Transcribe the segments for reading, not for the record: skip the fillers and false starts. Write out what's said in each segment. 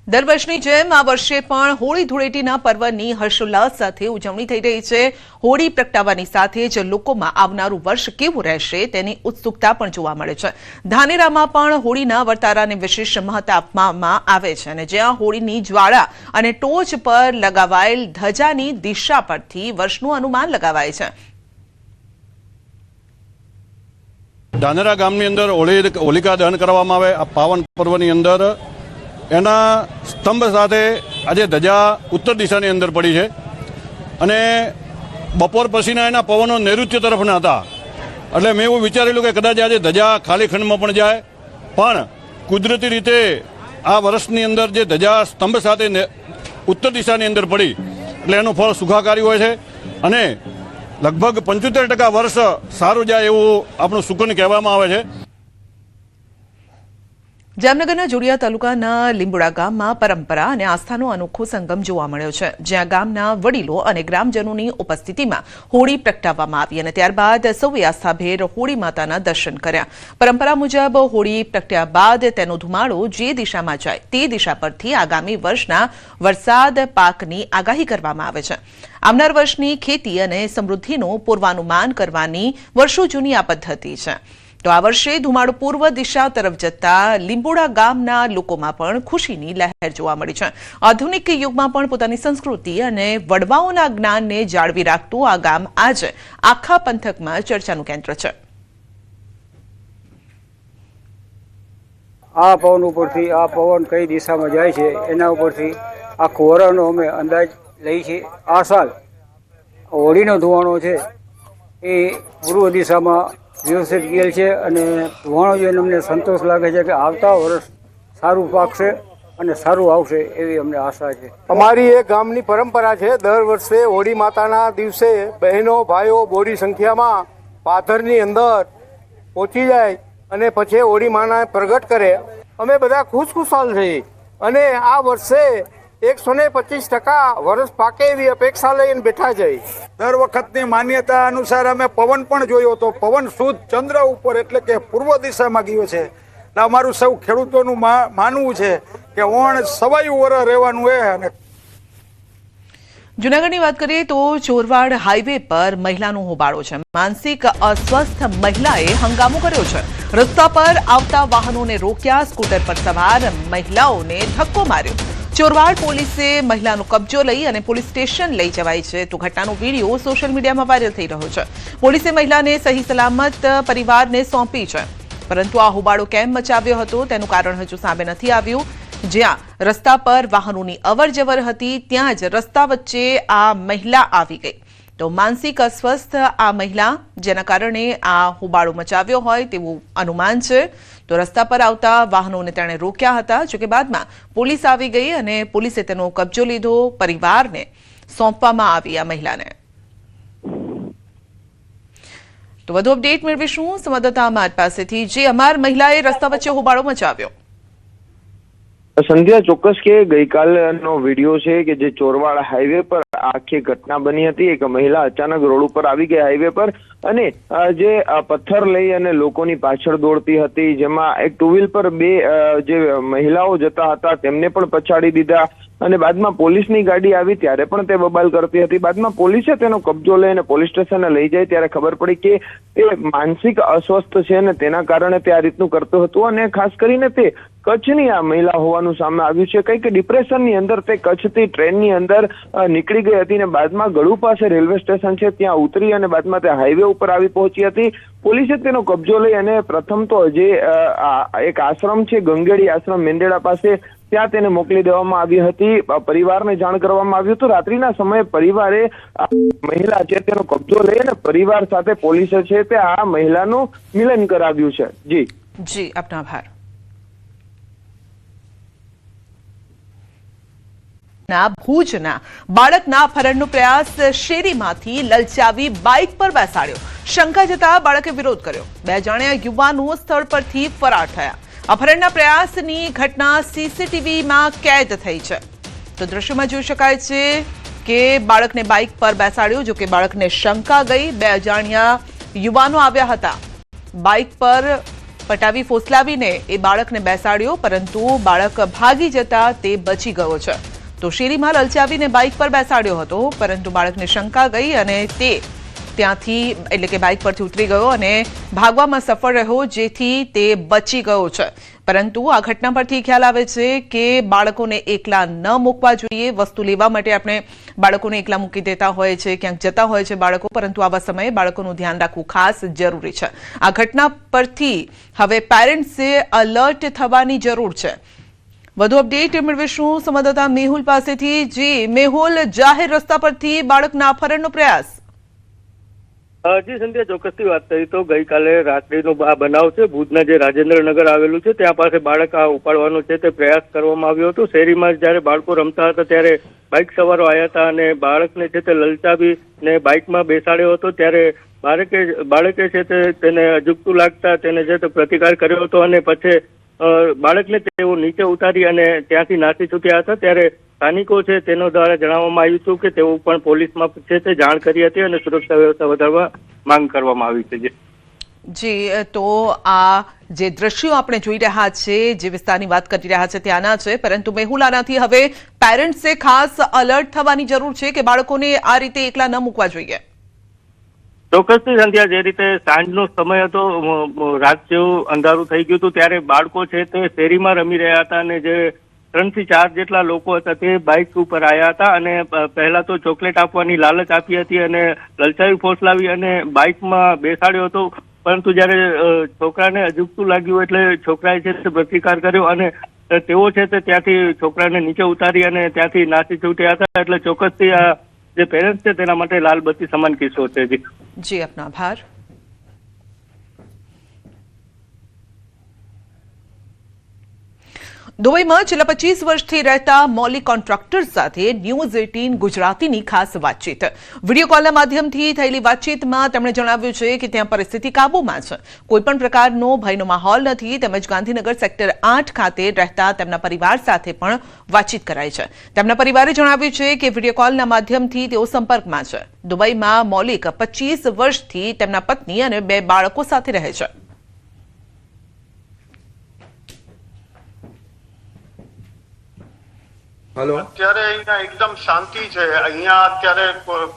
દર વર્ષની જેમ આ વર્ષે પણ હોળી ધૂળેટીના પર્વની હર્ષોલ્લાસ સાથે ઉજવણી થઈ રહી છે। હોળી પ્રગટાવવાની સાથે જ લોકોમાં આવનારું વર્ષ કેવું રહેશે તેની ઉત્સુકતા પણ જોવા મળે છે। ધાનેરામાં પણ હોળીના વર્તારાને વિશેષ મહત્વ આપવામાં આવે છે અને જ્યાં હોળીની જ્વાળા અને ટોચ પર લગાવાયેલ ધજાની દિશા પરથી વર્ષનું અનુમાન લગાવાય છે। ધાનેરા ગામની અંદર હોલિકા દહન કરવામાં આવે। આ પાવન પર્વની અંદર એના સ્તંભ સાથે આજે ધજા ઉત્તર દિશાની અંદર પડી છે અને બપોર પછીના એના પવનો નૈઋત્ય તરફના હતા, એટલે મેં એવું વિચારેલું કે કદાચ આજે ધજા ખાલી ખંડમાં પણ જાય, પણ કુદરતી રીતે આ વર્ષની અંદર જે ધજા સ્તંભ સાથે ઉત્તર દિશાની અંદર પડી એટલે એનું ફળ સુખાકારી હોય છે અને લગભગ 75% વર્ષ સારું જાય એવું આપણું સુકન કહેવામાં આવે છે। જામનગરના જોડિયા તાલુકાના લીંબુડા ગામમાં પરંપરા અને આસ્થાનો અનોખો સંગમ જોવા મળ્યો છે, જ્યાં ગામના વડીલો અને ગ્રામજનોની ઉપસ્થિતિમાં હોળી પ્રગટાવવામાં આવી અને ત્યારબાદ સૌએ આસ્થાભેર હોળી માતાના દર્શન કર્યા। પરંપરા મુજબ હોળી પ્રગટ્યા બાદ તેનો ધુમાડો જે દિશામાં જાય તે દિશા પરથી આગામી વર્ષના વરસાદ પાકની આગાહી કરવામાં આવે છે। આવનાર વર્ષની ખેતી અને સમૃદ્ધિનું પૂર્વાનુમાન કરવાની વર્ષો જૂની આ પદ્ધતિ છે। તો આ વર્ષે ધુમાડો પૂર્વ દિશા તરફ જતા લીંબુડા ગામના લોકોમાં પણ ખુશીની લહેર જોવા મળી છે। આધુનિક યુગમાં પણ પોતાની સંસ્કૃતિ અને વડવાઓના જ્ઞાનને જાળવી રાખતું આ ગામ આજે આખા પંથકમાં ચર્ચાનું કેન્દ્ર છે। આ પવન ઉપરથી આ પવન કઈ દિશામાં જાય છે એના ઉપરથી આખું વરણનો અમે અંદાજ લઈ છે। આ સાલ હોળીનો ધુવાણો છે એ પૂર્વ દિશામાં વ્યવસ્થિત ગયેલ છે અને ધુવાણો જોઈને અમને સંતોષ લાગે છે કે આવતા વર્ષ સારું પાકશે અને સારું આવશે એવી અમને આશા છે। અમારી એ ગામની પરંપરા છે, દર વર્ષે હોળી માતાના દિવસે બહેનો ભાઈઓ બોરી સંખ્યામાં પાથરની અંદર પહોંચી જાય અને પછી હોળી માના પ્રગટ કરે। અમે બધા ખુશખુશાલ છીએ અને આ વર્ષે 125% વર્ષ પાકે એવી અપેક્ષા લઈને બેઠા છે। દર વખતની માન્યતા અનુસાર અમે પવન પણ જોયો હતો, પવન શુદ્ધ ચંદ્ર ઉપર એટલે કે પૂર્વ દિશામાં ગયો છે। એટલે અમારું સૌ ખેડૂતોનું માનવું છે કે ઓણ સવાયું વરસ રહેવાનું છે। અને જૂનાગઢની વાત કરીએ તો ચોરવાડ હાઈવે પર મહિલાનો હોબાળો છે। માનસિક અસ્વસ્થ મહિલાએ હંગામો કર્યો છે, રસ્તા પર આવતા વાહનોને રોક્યા, સ્કૂટર પર સવાર મહિલાઓને ધક્કો માર્યો। ચોરવાડ પોલીસે મહિલાનો કબજો લઈ અને પોલીસ સ્ટેશન લઈ જવાઈ છે। તો ઘટનાનો વિડીયો સોશિયલ મીડિયામાં વાયરલ થઈ રહ્યો છે। પોલીસે મહિલાને સહી સલામત પરિવારને સોંપી છે, પરંતુ આ હોબાળો કેમ મચાવ્યો હતો તેનું કારણ હજુ સામે નથી આવ્યું। જ્યાં રસ્તા પર વાહનોની અવરજવર હતી ત્યાં જ રસ્તા વચ્ચે આ મહિલા આવી ગઈ। તો માનસિક અસ્વસ્થ આ મહિલા જેના કારણે આ હોબાળો મચાવ્યો હોય તેવું અનુમાન છે। તો રસ્તા પર આવતા વાહનોને તેણે રોક્યા હતા, જોકે બાદમાં પોલીસ આવી ગઈ અને પોલીસે તેનો કબજો લીધો, પરિવારને સોંપવામાં આવી આ મહિલાને। તો વધુ અપડેટ મેળવીશું સંવાદદાતા અમાર પાસેથી। જે અમાર મહિલાએ રસ્તા વચ્ચે હોબાળો મચાવ્યો। સંધ્યા, ચોક્કસ કે ગઈકાલનો વિડીયો છે કે જે ચોરવાડ હાઈવે પર આખી ઘટના બની હતી। એક મહિલા અચાનક રોડ ઉપર આવી ગઈ હાઈવે પર અને જે પથ્થર લઈ અને લોકોની પાછળ દોડતી હતી, જેમાં એક ટુ વ્હીલ પર બે જે મહિલાઓ જતા હતા તેમને પણ પછાડી દીધા અને બાદમાં પોલીસની ગાડી આવી ત્યારે પણ તે બબાલ કરતી હતી। બાદમાં પોલીસે તેનો કબજો લઈને પોલીસ સ્ટેશને લઈ જાય ત્યારે ખબર પડી કે તે માનસિક અસ્વસ્થ છે અને તેના કારણે તે આ રીતનું કરતું હતું અને ખાસ કરીને તે કચ્છની આ મહિલા હોવાનું સામે આવ્યું છે। કંઈક ડિપ્રેશનની અંદર તે કચ્છથી ટ્રેનની અંદર નીકળી ગઈ હતી ને બાદમાં ગળુ પાસે રેલવે સ્ટેશન છે ત્યાં ઉતરી અને બાદમાં તે હાઈવે ઉપર આવી પહોંચી હતી। પોલીસે તેનો કબજો લઈ અને પ્રથમ તો જે એક આશ્રમ છે ગંગેડી આશ્રમ મેંદેડા પાસે ત્યાં તેને મોકલી દેવામાં આવી હતી। પરિવારને જાણ કરવામાં આવ્યું હતું। રાત્રિના સમયે પરિવારે મહિલા છે તેનો કબજો લઈ અને પરિવાર સાથે પોલીસે છે તે આ મહિલાનું મિલન કરાવ્યું છે। જી આપનો આભાર। ભુજના બાળકના અપહરણનો પ્રયાસ, શેરીમાંથી લલચાવી બાઇક પર બેસાડ્યો, શંકા જતા બાળકે વિરોધ કર્યો, 2 અજાણ્યા યુવાનો સ્થળ પરથી ફરાર થયા। અપહરણના પ્રયાસની ઘટના સીસીટીવીમાં કેદ થઈ છે। તો દ્રશ્યમાં જોઈ શકાય છે કે બાળકને બાઇક પર બેસાડ્યો, જો કે બાળકને શંકા ગઈ, 2 અજાણ્યા યુવાનો આવ્યા હતા, બાઇક પર પટાવી ફોસલાવીને એ બાળકને બેસાડ્યો, પરંતુ બાળક ભાગી જતા તે બચી ગયો છે. તો શેરીમાં લલચાવીને બાઇક પર બેસાડ્યો હતો, પરંતુ બાળકને શંકા ગઈ અને તે ત્યાંથી એટલે કે બાઇક પરથી ઉતરી ગયો અને ભાગવામાં સફળ રહ્યો, જેથી તે બચી ગયો છે. પરંતુ આ ઘટના પરથી ખ્યાલ આવે છે કે બાળકોને એકલા ન મૂકવા જોઈએ. વસ્તુ લેવા માટે આપણે બાળકોને એકલા મૂકી દેતા હોય છે, ક્યાંક જતા હોય છે બાળકો, પરંતુ આવા સમયે બાળકોનું ધ્યાન રાખવું ખાસ જરૂરી છે. આ ઘટના પરથી હવે પેરેન્ટ્સે અલર્ટ થવાની જરૂર છે. વધુ અપડેટ મેળવીશું સંવાદદાતા મેહુલ પાસેથી. જી મેહુલ, જાહેર રસ્તા પરથી બાળકના અપહરણનો પ્રયાસ. જી સંધ્યા, ચોક્કસથી વાત કરી તો ગઈકાલે રાત્રિનો આ બનાવ છે. ભુજના જે રાજેન્દ્રનગર આવેલું છે ત્યાં પાસે બાળક આ ઉપાડવાનો છે તે પ્રયાસ કરવામાં આવ્યો હતો. શેરીમાં જયારે બાળકો રમતા હતા ત્યારે બાઇક સવારો આવ્યા હતા અને બાળકને છે તે લલચાવી ને બાઇકમાં બેસાડ્યો હતો. ત્યારે બાળકે છે તેને અજુગતું લાગતા તેને છે તે પ્રતિકાર કર્યો હતો અને પછી બાળકને તેઓ નીચે ઉતારી અને ત્યાંથી નાસી છૂટ્યા હતા. ત્યારે સ્થાનિકો છે તેનો દ્વારા જણાવવામાં આવ્યું હતું કે તેઓ પણ પોલીસમાં છે તે જાણ કરી હતી અને સુરક્ષા વ્યવસ્થા વધારવા માંગ કરવામાં આવી છે. જી, તો આ જે દ્રશ્યો આપણે જોઈ રહ્યા છે, જે વિસ્તારની વાત કરી રહ્યા છે ત્યાંના છે, પરંતુ મેહુલ, આનાથી હવે પેરેન્ટ્સે ખાસ અલર્ટ થવાની જરૂર છે કે બાળકોને આ રીતે એકલા ન મૂકવા જોઈએ. ચોક્કસથી સંધ્યા, જે રીતે સાંજનો સમય હતો, રાત જેવું અંધારું થઈ ગયું હતું, ત્યારે બાળકો છે તે શેરીમાં રમી રહ્યા હતા અને જે 3 થી 4 જેટલા લોકો હતા તે બાઇક ઉપર આવ્યા હતા અને પહેલા તો ચોકલેટ આપવાની લાલચ આપી હતી અને લલચાવી ફોસલાવી અને બાઇકમાં બેસાડ્યો હતો. પરંતુ જયારે છોકરાને અજુગતું લાગ્યું એટલે છોકરાએ છે તે પ્રતિકાર કર્યો અને તેઓ છે તે ત્યાંથી છોકરાને નીચે ઉતારી અને ત્યાંથી નાસી છૂટ્યા હતા. એટલે ચોક્કસથી આ જે પેરેન્ટ્સ છે તેના માટે લાલબત્તી સમાન કિસ્સો છે. જી, આપનો આભાર. દુબઈમાં છેલ્લા 25 વર્ષથી રહેતા મૌલિક કોન્ટ્રાક્ટર સાથે ન્યૂઝ 18 ગુજરાતીની ખાસ વાતચીત. વિડીયો કોલના માધ્યમથી થયેલી વાતચીતમાં તેમણે જણાવ્યું છે કે ત્યાં પરિસ્થિતિ કાબૂમાં છે, કોઈપણ પ્રકારનો ભયનો માહોલ નથી. તેમજ ગાંધીનગર સેક્ટર 8 ખાતે રહેતા તેમના પરિવાર સાથે પણ વાતચીત કરાઈ છે. તેમના પરિવારે જણાવ્યું છે કે વિડીયો કોલના માધ્યમથી તેઓ સંપર્કમાં છે. દુબઈમાં મૌલિક 25 વર્ષથી તેમના પત્ની અને 2 બાળકો સાથે રહે છે. અત્યારે અહીંયા એકદમ શાંતિ છે. અહીંયા અત્યારે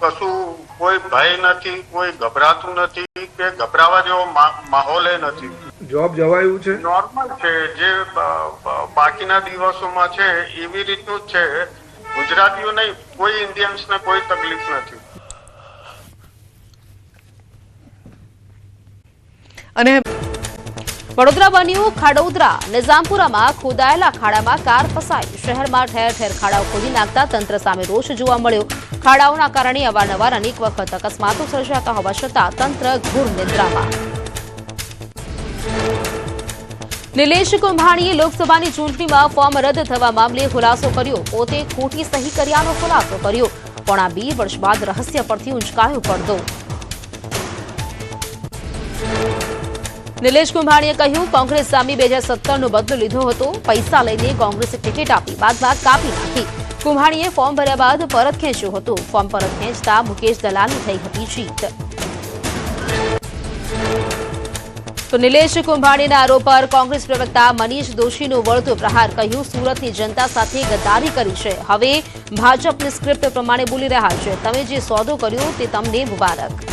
કશું કોઈ ભય નથી, કોઈ ગભરાતું નથી કે ગભરાવા જેવો માહોલ નથી. જોબ જવાયું છે, નોર્મલ છે, જે બાકીના દિવસોમાં છે એવી રીતનું જ છે. ગુજરાતીઓ નહીં, કોઈ ઇન્ડિયન્સ ને કોઈ તકલીફ નથી. અને વડોદરા બન્યું ખાડોદરા. નિઝામપુરામાં ખોદાયેલા ખાડામાં કાર ફસાઈ. શહેરમાં ઠેર ઠેર ખાડાઓ ખોદી નાખતા તંત્ર સામે રોષ જોવા મળ્યો. ખાડાઓના કારણે અવારનવાર અનેક વખત અકસ્માતો સર્જાતા હોવા છતાં તંત્ર ઘોર નિદ્રામાં. નિલેશ કુંભાણીએ લોકસભાની ચૂંટણીમાં ફોર્મ રદ થવા મામલે ખુલાસો કર્યો. પોતે ખોટી સહી કર્યાનો ખુલાસો કર્યો. પોણા 2 વર્ષ બાદ રહસ્ય પરથી ઉંચકાયો પડદો. નિલેશ કુંભાણીએ કહ્યું, કોંગ્રેસ સામે 2017નો બદલો લીધો હતો. પૈસા લઈને કોંગ્રેસે ટિકિટ આપી, બાદ કાપી નાખી. કુંભાણીએ ફોર્મ ભર્યા બાદ પરત ખેંચ્યું હતું. ફોર્મ પરત ખેંચતા મુકેશ દલાલની થઈ હતી જીત. તો નિલેશ કુંભાણીના આરોપ પર કોંગ્રેસ પ્રવક્તા મનીષ દોશીનો વળતો પ્રહાર. કહ્યું, સુરતની જનતા સાથે ગદ્દારી કરી છે. હવે ભાજપની સ્ક્રિપ્ટ પ્રમાણે બોલી રહ્યા છે. તમે જે સોદો કર્યો તે તમને મુબારક.